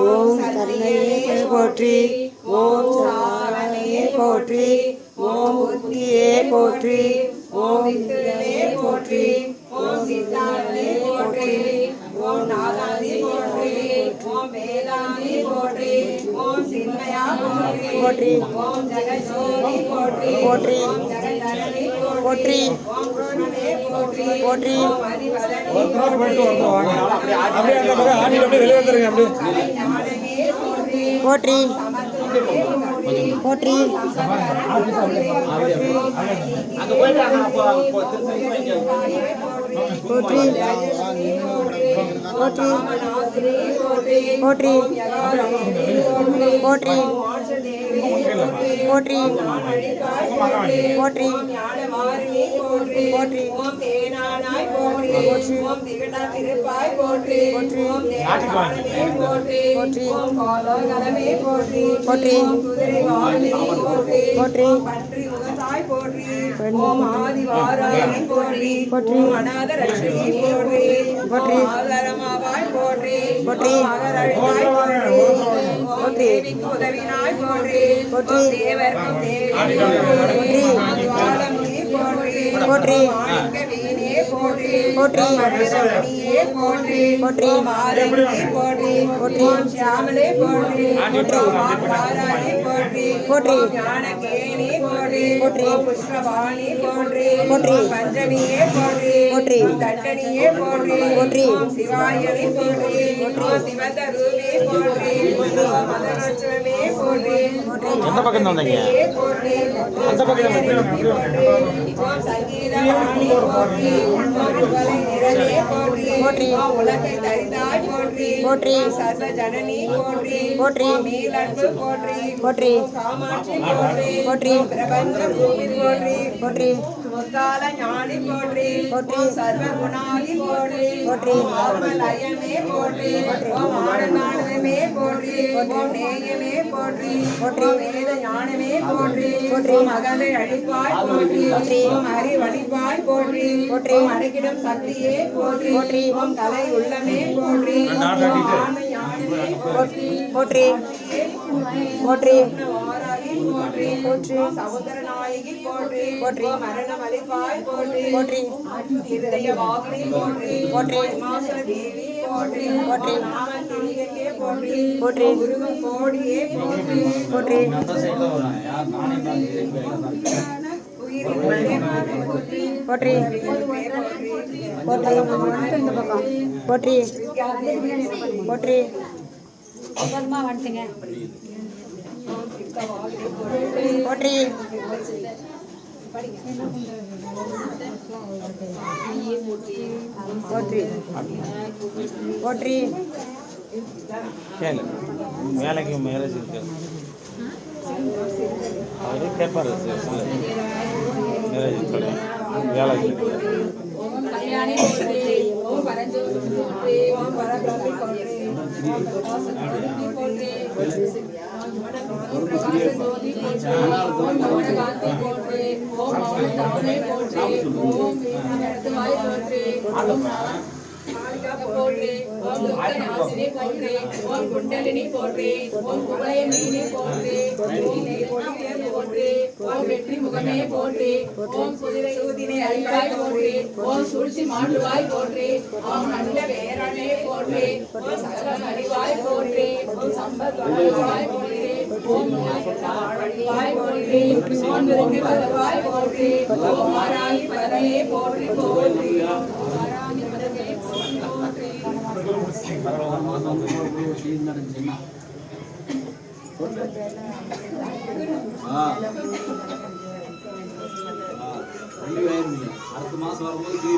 ஓம் சரணையே போற்றி, ஓம் சாரணையே போற்றி, ஓம் புத்தியே போற்றி, ஓம் வித்துவே போற்றி, ஓம் சித்தானே போற்றி, ஓம் நாதாதி போற்றி, ஓம் வேதாந்தி போற்றி, ஓம் சின்மயா போற்றி, ஓம் ஜெகஜோதி போற்றி, ஓம் ஜெகதரணி போற்றி, ஓம் கிருஷ்ணனே போற்றி, ஓம் ஹரிவரனே போற்றி, போற்றி போற்றி போற்றி போற்றி போற்றி போற்றி ஞானமாரிணி போற்றி, போற்றி ஓம் தேனானாய் போற்றி, ஓம் திகடா திருப்பாய் போற்றி, ஓம் தேனானே போற்றி, போற்றி ஓம் கோலோகலமே போற்றி, போற்றி ஓம் குதிரை வாகனே போற்றி, போற்றி பன்றி முகத்தாய் போற்றி, ஓம் ஆதிவாராயணி போற்றி, போற்றி அநாத ரட்சகி போற்றி, போற்றி ஆதரமாவாய் போற்றி, போற்றி மகரழியாய் போற்றி, ஓம் தேவிக்கு உதவினாய் போற்றி, போற்றி தேவர்க்கும் தேவி போற்றி, ஆதிவாரமுனி போற்றி, போற்றி மாணிக்கவீனே போற்றி, போற்றி மகரமணியே போற்றி, போற்றி மாரணியே போற்றி, போற்றி சியாமலே போற்றி, போற்றி மாதாராணி போற்றி, போற்றி ஞானகேணி போற்றி, போற்றி புஷ்பவாணி போற்றி, போற்றி பஞ்சமியே போற்றி, போற்றி தண்டனியே போற்றி, போற்றி சிவாயனி போற்றி, போற்றி சிவதரூபே போற்றி, போற்றி மதனோற்சவமே போற்றி, எந்த பக்கம் வந்தீங்க? அந்த பக்கம் ஓம் சங்கீதவாணி போற்றி, ஓம் புகழை நிறமே போற்றி, போற்றி ஓம் உலகை தரிதாய் போற்றி, போற்றி சர்வ ஜனனி போற்றி, போற்றி மீளன்பு போற்றி, போற்றி காமாட்சி போற்றி, போற்றி பிரபஞ்ச பூமி போற்றி, போற்றி முக்கால ஞானி போற்றி, போற்றி சர்வ குணாதி போற்றி, போற்றி ஆத்மலயமே போற்றி, ஓம் ஆனந்தானமே போற்றி, ஓம் நேயமே போற்றி, போற்றி வேத ஞானமே போற்றி, போற்றி மகனை அழிப்பாய் போற்றி, ஓம் ஹரி வழிபாய் போற்றி, போற்றி அடக்கிடும் சக்தியே போற்றி, போற்றி ஓம் கலை உள்ளமே போற்றி, ஆன்ம ஞானமே போற்றி, போற்றி போற்றி போற்றி, போற்றி சமுத்திரநாயகி போற்றி, போற்றி மரணம் அளிப்பாய் போற்றி, போற்றி இருதய வாகினி போற்றி, போற்றி மாசர தேவி போற்றி, போற்றி நாமத்திரிகே போற்றி, போற்றி குருவ கோடியே போற்றி, போற்றி போற்றி போற்றி போற்றி வந்துங்க போற்றி போற்றி போற்றி கேளு வேலைக்கு மேரேஜ் இருக்கு அவரே கேட்பாரு மேரேஜ் சொல்லி வேலைக்கு கல்யாணி போற்றி, ஓம் பரஞ்சோதி போற்றி, ஓம் பரபிரம்மி போற்றி, ஓம் பிரகாசஜோதி போற்றி, ஓம் பிரகாசஜோதி போற்றி, ஓம் மௌனகாந்தி போற்றி, ஓம் மௌனதாமே போற்றி, ஓம் வீரத்துவாய் போற்றி, ஓம் மாளிகா போற்றி, ஓம் துர்கநாசினி போற்றி, ஓம் குண்டலினி போற்றி, ஓம் குவளையமீனி போற்றி, போற்றி, ஓம் வெற்றி முகமே போற்றி, ஓம் குதிரை சூதினை அழிவாய் போற்றி, ஓம் சூழ்ச்சி மாண்டுவாய் போற்றி, ஓம் நல்ல வேரனே போற்றி, ஓம் சகலம் அறிவாய் போற்றி, ஓம் சம்பத் வளர்வாய் போற்றி, ஓம் அழிவாய் போற்றி, ஓம் விரும்பி வருவாய் போற்றி, ஓம் ஆராணி பதமே போற்றி போற்றி, ஆராணி பதமே போற்றி போற்றி. அடுத்த மாசம் வரும்போது